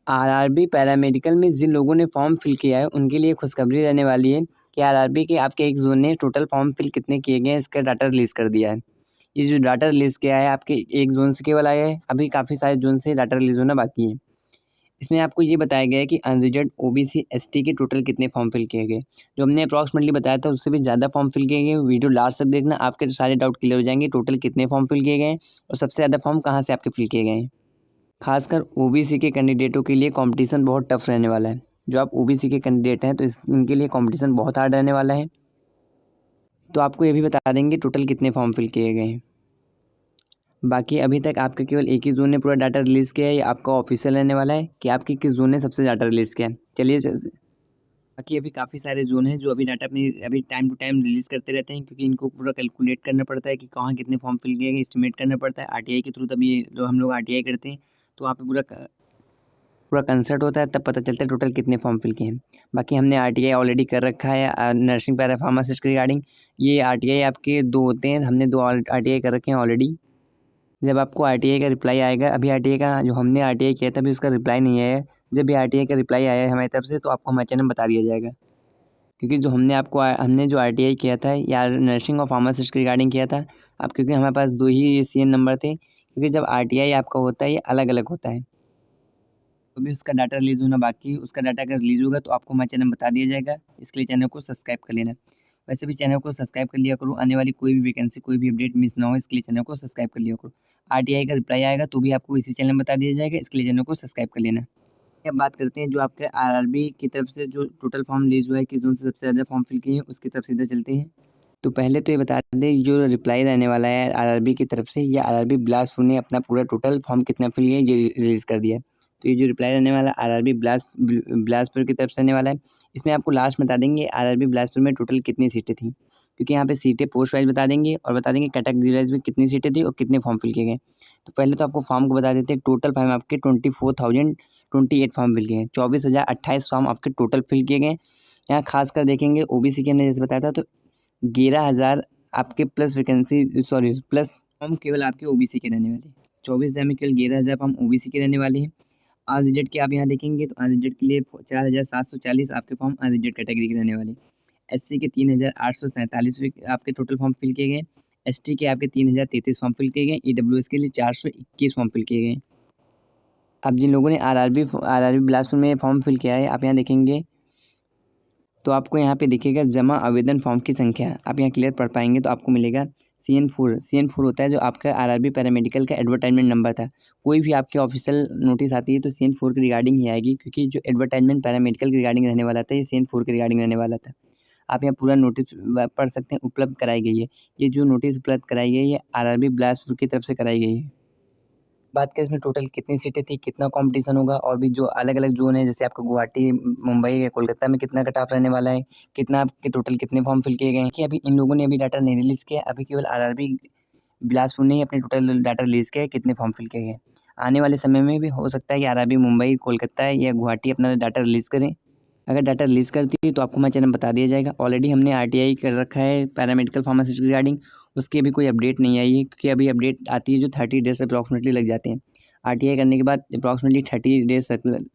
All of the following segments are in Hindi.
आरआरबी पैरामेडिकल में जिन लोगों ने फॉर्म फिल किया है उनके लिए खुशखबरी रहने वाली है कि आरआरबी के आपके एक जोन ने टोटल फॉर्म फिल कितने किए गए हैं इसका डाटा रिलीज़ कर दिया है। ये जो डाटा रिलीज़ किया है आपके एक जोन से केवल आया है, अभी काफ़ी सारे जोन से डाटा रिलीज़ होना बाकी है। इसमें आपको ये बताया गया है कि अनरिजर्व ओबीसी एसटी के टोटल कितने फॉर्म फिल किए गए। जो हमने अप्रॉक्सिमेटली बताया था उससे भी ज़्यादा फॉर्म फिल किए गए। वीडियो लास्ट तक देखना, आपके सारे डाउट क्लियर हो जाएंगे। टोटल कितने फॉर्म फिल किए गए हैं और सबसे ज़्यादा फॉर्म कहाँ से आपके फिल किए गए हैं। खासकर ओबीसी के कैंडिडेटों के लिए कंपटीशन बहुत टफ रहने वाला है। जो आप ओबीसी के कैंडिडेट हैं तो इनके लिए कंपटीशन बहुत हार्ड रहने वाला है। तो आपको ये भी बता देंगे टोटल कितने फॉर्म फिल किए गए हैं। बाकी अभी तक आपका केवल एक ही जोन ने पूरा डाटा रिलीज़ किया है। ये आपका ऑफिशियल रहने वाला है कि आपके किस जोन ने सबसे ज़्यादा रिलीज़ किया है। चलिए बाकी अभी काफ़ी सारे जोन हैं जो अभी डाटा अपनी अभी टाइम टू टाइम रिलीज़ करते रहते हैं, क्योंकि इनको पूरा कैलकुलेट करना पड़ता है कि कहाँ कितने फॉर्म फिल किए गए, एस्टिमेट करना पड़ता है आरटीआई के थ्रू। तभी जो हम लोग आरटीआई करते हैं तो वहाँ पे पूरा कंसर्ट होता है, तब पता चलता है टोटल कितने फॉर्म फिल किए हैं। बाकी हमने आरटीआई ऑलरेडी कर रखा है नर्सिंग पैरा फार्मासिस्ट के रिगार्डिंग। ये आरटीआई आपके 2 होते हैं, हमने 2 आरटीआई कर रखे हैं ऑलरेडी। जब आपको आरटीआई का रिप्लाई आएगा, अभी आरटीआई का जो हमने आरटीआई किया था अभी उसका रिप्लाई नहीं आया है। जब भी आरटीआई का रिप्लाई आया है हमारी तरफ से तो आपको हमारे चैनल में बता दिया जाएगा। क्योंकि जो हमने जो आरटीआई किया था या नर्सिंग और फार्मासिस्ट के रिगार्डिंग किया था, अब क्योंकि हमारे पास 2 ही सीएन नंबर थे, क्योंकि जब आरटीआई आपका होता है ये अलग-अलग होता है। अभी उसका डाटा रिलीज़ होना बाकी है। उसका डाटा अगर रिलीज़ होगा तो आपको हमारे चैनल में बता दिया जाएगा। इसके लिए चैनल को सब्सक्राइब कर लेना। वैसे भी चैनल को सब्सक्राइब कर लिया करो, आने वाली कोई भी वैकेंसी कोई भी अपडेट मिस ना हो, इसके लिए चैनल को सब्सक्राइब कर लिया करो। आरटीआई का रिप्लाई आएगा तो भी आपको इसी चैनल में बता दिया जाएगा, इसके लिए चैनल को सब्सक्राइब कर लेना। अब बात करते हैं जो आपके आरआरबी की तरफ से जो टोटल फॉर्म रिलीज़ हुआ है, किस जोन से सबसे ज़्यादा फॉर्म फिल किए हैं उसकी तरफ सीधा चलते हैं। तो पहले तो ये बता दें जो रिप्लाई रहने वाला है आरआरबी की तरफ से, या आरआरबी बिलासपुर ने अपना पूरा टोटल फॉर्म कितना फिल किया है ये रिलीज़ कर दिया है। तो ये जो रिप्लाई रहने वाला आरआरबी बिलासपुर की तरफ से रहने वाला है, इसमें आपको लास्ट बता देंगे आरआरबी बिलासपुर में टोटल कितनी सीटें थी। क्योंकि यहाँ पे सीटें पोस्ट वाइज बता देंगे और बता देंगे कैटेगरी वाइज में कितनी सीटें थी और कितने फॉर्म फिल किए गए। तो पहले तो आपको फॉर्म को बता देते हैं। टोटल फॉर्म आपके 24,028 फॉर्म फिल किए हैं। 24,028 फॉर्म आपके टोटल फिल किए गए। यहाँ खासकर देखेंगे ओबीसी के हमने जैसे बताया था तो 11,000 आपके प्लस फॉर्म केवल आपके ओबीसी के रहने वाले। 24,000 में केवल 11,000 फॉर्म ओबीसी के रहने वाले हैं। अनरिजर्व के आप यहाँ देखेंगे तो अनरिजर्व के लिए 4,740 आपके फॉर्म अनरिजर्व कैटेगरी के रहने वाले। एससी के 3,847 आपके टोटल फॉर्म फिल किए गए। एसटी के आपके 3,033 फॉर्म फिल किए गए। ईडब्ल्यूएस के लिए 421 फॉर्म फिल किए गए। अब जिन लोगों ने आरआरबी बिलासपुर में फॉर्म फिल किया है, आप यहाँ देखेंगे तो आपको यहाँ पे दिखेगा जमा आवेदन फॉर्म की संख्या। आप यहाँ क्लियर पढ़ पाएंगे तो आपको मिलेगा CN4 होता है जो आपका आरआरबी पैरामेडिकल का एडवर्टाइजमेंट नंबर था। कोई भी आपकी ऑफिशियल नोटिस आती है तो CN4 के रिगार्डिंग ही आएगी, क्योंकि जो एडवर्टाइजमेंट पैरामेडिकल के रिगार्डिंग रहने वाला था ये CN4 के रिगार्डिंग रहने वाला था। आप यहाँ पूरा नोटिस पढ़ सकते हैं, उपलब्ध कराई गई है। ये जो नोटिस उपलब्ध कराई गई है आरआरबी बिलासपुर की तरफ से कराई गई है। बात करें इसमें टोटल कितनी सीटें थी, कितना कंपटीशन होगा और भी जो अलग-अलग जोन है जैसे आपको गुवाहाटी, मुंबई या कोलकाता में कितना कट ऑफ रहने वाला है, कितना आपके टोटल कितने फॉर्म फिल किए गए हैं, कि अभी इन लोगों ने अभी डाटा नहीं रिलीज़ किया। अभी केवल आरआरबी बिलासपुर ने ही अपने टोटल डाटा रिलीज़ किया है कितने फॉर्म फिल किए गए। आने वाले समय में भी हो सकता है कि आरआरबी मुंबई, कोलकाता या गुवाहाटी अपना डाटा रिलीज़ करें। अगर डाटा रिलीज़ करती है तो आपको हमारे चैनल में बता दिया जाएगा। ऑलरेडी हमने आरटीआई कर रखा है पैरामेडिकल फार्मासिस्ट रिगार्डिंग, उसकी अभी कोई अपडेट नहीं आई है, क्योंकि अभी अपडेट आती है जो 30 डेज़ अप्रॉक्सिमेटली लग जाते हैं। आरटीआई करने के बाद अप्रॉक्सिमेटली 30 डेज़ तक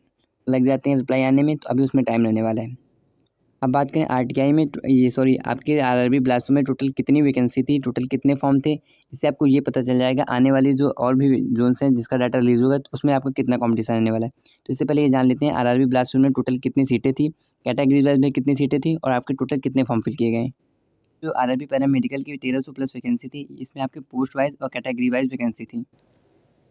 लग जाते हैं रिप्लाई आने में, तो अभी उसमें टाइम लगने वाला है। अब बात करें आरटीआई में आपके आरआरबी बिलासपुर में टोटल कितनी वैकेंसी थी, टोटल कितने फॉर्म थे, इससे आपको ये पता चल जाएगा आने वाली जो और भी जोन्स हैं जिसका डाटा रिलीज़ होगा तो उसमें आपका कितना कॉम्पिटिशन रहने वाला है। तो इससे पहले ये जान लेते हैं आरआरबी बिलासपुर में टोटल कितनी सीटें थी, कैटेगरी वाइज में कितनी सीटें थी और आपके टोटल कितने फॉर्म फिल किए गए। जो आरआरबी पैरामेडिकल की 1300 प्लस वैकेंसी थी, इसमें आपके पोस्ट वाइज और कैटेगरी वाइज वैकेंसी थी।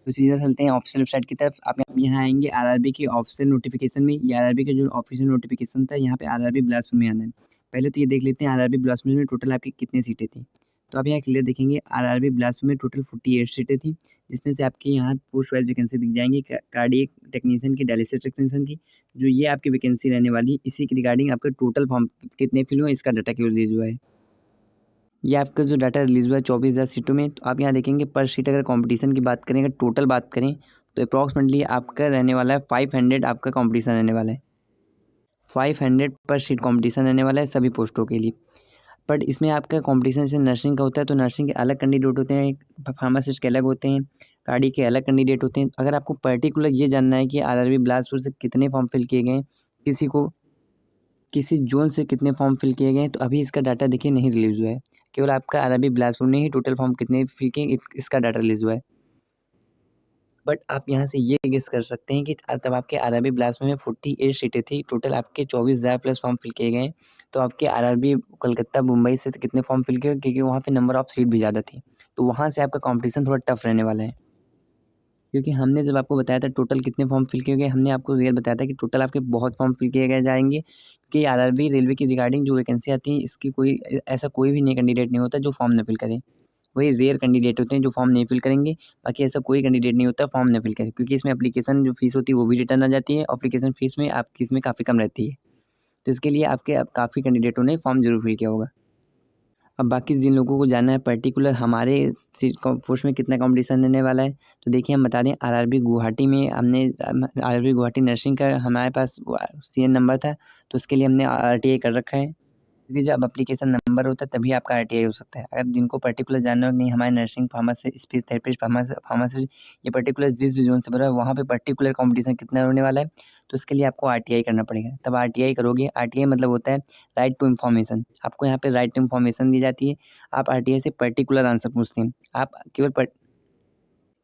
तो सीधा चलते हैं ऑफिशियल वेबसाइट की तरफ। आप यहाँ आएंगे आरआरबी की ऑफिशियल नोटिफिकेशन में, या आरआरबी का जो ऑफिशियल नोटिफिकेशन था यहाँ पे आरआरबी बिलासपुर में आना है। पहले तो ये देख लेते हैं आरआरबी बिलासपुर में टोटल आपकी कितनी सीटें थी। तो आप यहाँ क्लियर देखेंगे आरआरबी बिलासपुर में टोटल 48 सीटें थी, जिसमें से आपकी यहाँ पोस्ट वाइज वैकेंसी दिख जाएंगी कार्डियक टेक्नीशियन की, डायलिसिस टेक्नीशियन की। जो ये आपकी वैकेंसी रहने वाली, इसी के रिगार्डिंग आपका टोटल फॉर्म कितने फिल हुए इसका डाटा क्यों रिलीज हुआ है। ये आपका जो डाटा रिलीज़ हुआ है 24,000 सीटों में, तो आप यहाँ देखेंगे पर सीट अगर कंपटीशन की बात करें, अगर टोटल बात करें तो अप्रॉक्सिमेटली आपका रहने वाला है 500 आपका कंपटीशन रहने वाला है। 500 पर सीट कंपटीशन रहने वाला है सभी पोस्टों के लिए। बट इसमें आपका कंपटीशन जैसे नर्सिंग का होता है तो नर्सिंग के अलग कैंडिडेट होते हैं, फार्मासिस्ट के अलग होते हैं, गाड़ी के अलग कैंडिडेट होते हैं। अगर आपको पर्टिकुलर ये जानना है कि आरआरबी बिलासपुर से कितने फॉर्म फिल किए गए हैं, किसी जोन से कितने फॉर्म फिल किए गए हैं, तो अभी इसका डाटा देखिए नहीं रिलीज़ हुआ है। केवल आपका आरआरबी बिलासपुर ने ही टोटल फॉर्म कितने फिल किए इसका डाटा रिलीज़ हुआ है। बट आप यहाँ से ये गेस कर सकते हैं कि तब आपके आरआरबी बिलासपुर में 48 सीटें थी, टोटल आपके 24,000 प्लस फॉर्म फिल किए गए। तो आपके आरआरबी कोलकाता मुंबई से कितने फॉर्म फिल किए, क्योंकि वहाँ पे नंबर ऑफ सीट भी ज़्यादा थी। तो वहाँ से आपका कॉम्पिटिशन थोड़ा टफ रहने वाला है। क्योंकि हमने जब आपको बताया था टोटल कितने फॉर्म फिल किए गए, हमने आपको रियल बताया था कि टोटल आपके बहुत फॉर्म फिल किए गए जाएंगे, क्योंकि आरआरबी रेलवे की रिगार्डिंग जो वैकेंसी आती है, इसकी ऐसा कोई भी नया कैंडिडेट नहीं होता जो फॉर्म न फिल करे। वही रेयर कैंडिडेट होते हैं जो फॉर्म नहीं फिल करेंगे, बाकी ऐसा कोई कैंडिडेट नहीं होता फॉर्म न फिल करे, क्योंकि इसमें एप्लीकेशन जो फीस होती है वो भी रिटर्न आ जाती है, एप्लीकेशन फीस में आपकी इसमें काफ़ी कम रहती है। तो इसके लिए आपके अब काफ़ी कैंडिडेटों ने फॉर्म जरूर फिल किया होगा। अब बाकी जिन लोगों को जानना है पर्टिकुलर हमारे पोस्ट में कितना कंपटीशन रहने वाला है, तो देखिए हम बता दें आरआरबी गुवाहाटी में हमने आरआरबी गुवाहाटी नर्सिंग का हमारे पास सीएन नंबर था, तो उसके लिए हमने आरटीआई कर रखा है, क्योंकि जब एप्लीकेशन नंबर होता है तभी आपका आरटीआई हो सकता है। अगर जिनको पर्टिकुलर जानना हो नहीं हमारे nursing pharmacy speech therapist pharmacist ये पर्टिकुलर जिस भी जोन से भरा है वहाँ पे पर्टिकुलर कंपटीशन कितना होने वाला है, तो इसके लिए आपको आरटीआई करना पड़ेगा। तब आरटीआई करोगे, आरटीआई मतलब होता है राइट टू इन्फॉर्मेशन। आपको यहाँ पे राइट टू इन्फॉर्मेशन दी जाती है। आप आरटीआई से पर्टिकुलर आंसर पूछते हैं। आप केवल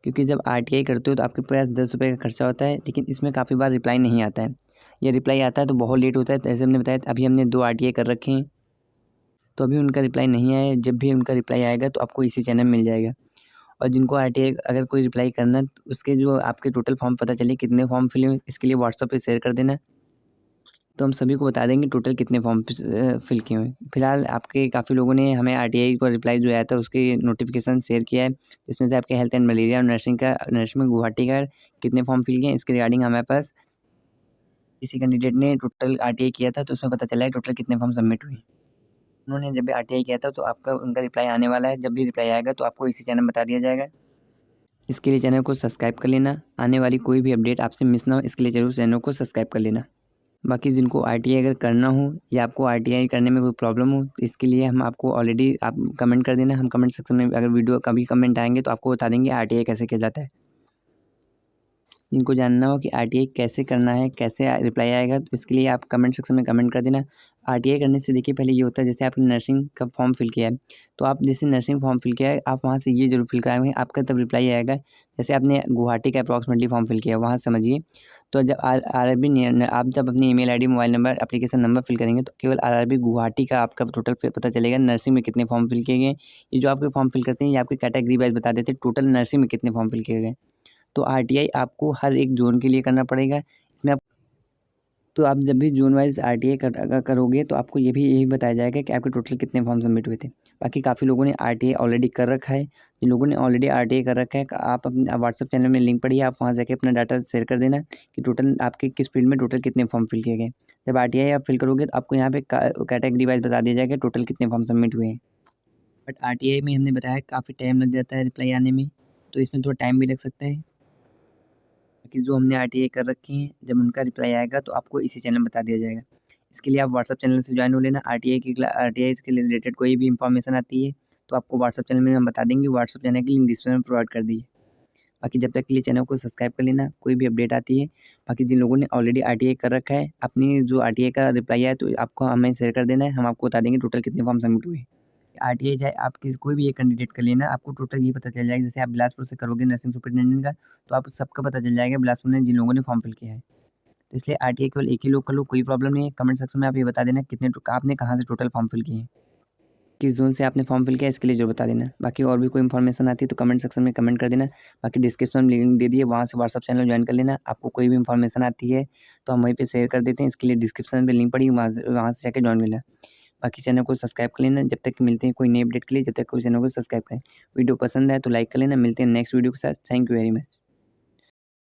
क्योंकि जब आरटीआई करते हो तो आपके पास 10 रुपये का खर्चा होता है, लेकिन इसमें काफ़ी बार रिप्लाई नहीं आता है। या रिप्लाई आता है तो बहुत लेट होता है। जैसे हमने बताया अभी हमने 2 आरटीआई कर रखे हैं, तो अभी उनका रिप्लाई नहीं आया है। जब भी उनका रिप्लाई आएगा तो आपको इसी चैनल में मिल जाएगा। और जिनको आरटीआई अगर कोई रिप्लाई करना है तो उसके जो आपके टोटल फॉर्म पता चले कितने फॉर्म फिल हुए, इसके लिए व्हाट्सएप पे शेयर कर देना, तो हम सभी को बता देंगे टोटल कितने फॉर्म फिल किए हुए। फिलहाल आपके काफ़ी लोगों ने हमें आरटीआई को रिप्लाई जो आया था उसकी नोटिफिकेशन शेयर किया है, जिसमें से आपके हेल्थ एंड मलेरिया और नर्सिंग में गुवाहाटी का कितने फॉर्म फिल किए इसके रिगार्डिंग हमारे पास किसी कैंडिडेट ने टोटल आरटीआई किया था, तो उसमें पता चला है टोटल कितने फॉर्म सबमिट हुए। उन्होंने जब भी आरटीआई किया था तो आपका उनका रिप्लाई आने वाला है। जब भी रिप्लाई आएगा तो आपको इसी चैनल में बता दिया जाएगा। इसके लिए चैनल को सब्सक्राइब कर लेना, आने वाली कोई भी अपडेट आपसे मिस ना हो इसके लिए ज़रूर चैनल को सब्सक्राइब कर लेना। बाकी जिनको आरटीआई अगर करना हो या आपको आरटीआई करने में कोई प्रॉब्लम हो, तो इसके लिए हम आपको ऑलरेडी आप कमेंट कर देना, हम कमेंट सेक्शन में अगर वीडियो कभी कमेंट आएंगे तो आपको बता देंगे आरटीआई कैसे किया जाता है। जिनको जानना हो कि आरटीआई कैसे करना है, कैसे रिप्लाई आएगा, तो इसके लिए आप कमेंट सेक्शन में कमेंट कर देना। आरटीआई करने से देखिए पहले ये होता है, जैसे आपने नर्सिंग का फॉर्म फिल किया है, तो आप जैसे नर्सिंग फॉर्म फिल किया है आप वहाँ से ये जरूर फिल कराएंगे, आपका तब रिप्लाई आएगा। जैसे आपने गुवाहाटी का अप्रॉक्सीमेटली फॉर्म फिल किया है वहाँ समझिए, तो जब आरआरबी आप जब अपनी email ID mobile number application number fill करेंगे तो केवल आरआरबी गुवाहाटी का आपका टोटल पता चलेगा। नर्सिंग में कितने फॉर्म फिल किए गए, ये जो आपके फॉर्म फिल करते हैं ये आपके कैटेगरी वाइज बता देते हैं टोटल नर्सिंग में कितने फॉर्म फिल किए गए। तो आरटीआई आपको हर एक जोन के लिए करना पड़ेगा। इसमें आप तो आप जब भी जोन वाइज आरटीआई अगर करोगे तो आपको यही बताया जाएगा कि आपके टोटल कितने फॉर्म सबमिट हुए थे। बाकी काफ़ी लोगों ने आरटीआई ऑलरेडी कर रखा है। जिन लोगों ने ऑलरेडी आरटीआई कर रखा है आप अपने व्हाट्सएप चैनल में लिंक पढ़िए, आप वहाँ जाके अपना डाटा शेयर कर देना कि टोटल आपके किस फील्ड में टोटल कितने फॉर्म फिल किए गए। जब आरटीआई आप फिल करोगे तो आपको यहाँ पे कैटेगरी वाइज बता दिया जाएगा टोटल कितने फॉर्म सबमिट हुए हैं। बट आरटीआई में हमने बताया काफ़ी टाइम लग जाता है रिप्लाई आने में, तो इसमें थोड़ा टाइम भी लग सकता है। कि जो हमने आरटीआई कर रखे हैं जब उनका रिप्लाई आएगा तो आपको इसी चैनल में बता दिया जाएगा। इसके लिए आप व्हाट्सअप चैनल से ज्वाइन हो लेना। आरटीआई के रिलेटेड कोई भी इंफॉर्मेशन आती है तो आपको व्हाट्सअप चैनल में हम बता देंगे। व्हाट्सअप चैनल की लिंक डिस्क्रिप्शन में प्रोवाइड कर दी है। बाकी जब तक के लिए चैनल को सब्सक्राइब कर लेना, कोई भी अपडेट आती है। बाकी जिन लोगों ने ऑलरेडी आरटीआई कर रखा है अपनी जो आरटीआई का रिप्लाई आया तो आपको हमें शेयर कर देना है, हम आपको बता देंगे टोटल कितने फॉर्म सबमिट हुए। आरटीआई चाहे आप कोई भी एक कैंडिडेट कर लेना, आपको टोटल ये पता चल जाएगा। जैसे आप बिलासपुर से करोगे नर्सिंग सुपरिटेंडेंट का, तो आप सबका पता चल जाएगा बिलासपुर में जिन लोगों ने फॉर्म फिल किया है। तो इसलिए आरटीआई केवल एक ही लोग कर लो, कोई प्रॉब्लम नहीं है। कमेंट सेक्शन में आप ये बता देना कितने आपने कहाँ से टोटल फॉर्म फिल किए हैं, किस जोन से आपने फॉर्म फिल किया इसके लिए जो बता देना। बाकी और भी कोई इन्फॉर्मेशन आती है तो कमेंट सेक्शन में कमेंट कर देना। बाकी डिस्क्रिप्शन में लिंक दे दिए, वहाँ से व्हाट्सअप चैनल ज्वाइन कर लेना। आपको कोई भी इन्फॉर्मेशन आती है तो हम वहीं पे शेयर कर देते हैं। इसके लिए डिस्क्रिप्शन में लिंक पड़ी, वहाँ से जाकर ज्वाइन कर लेना। बाकी चैनल को सब्सक्राइब कर लेना। जब तक मिलते हैं कोई नई अपडेट के लिए, जब तक कोई चैनल को सब्सक्राइब करें। वीडियो पसंद है तो लाइक कर लेना। मिलते हैं नेक्स्ट वीडियो के साथ। Thank you very much.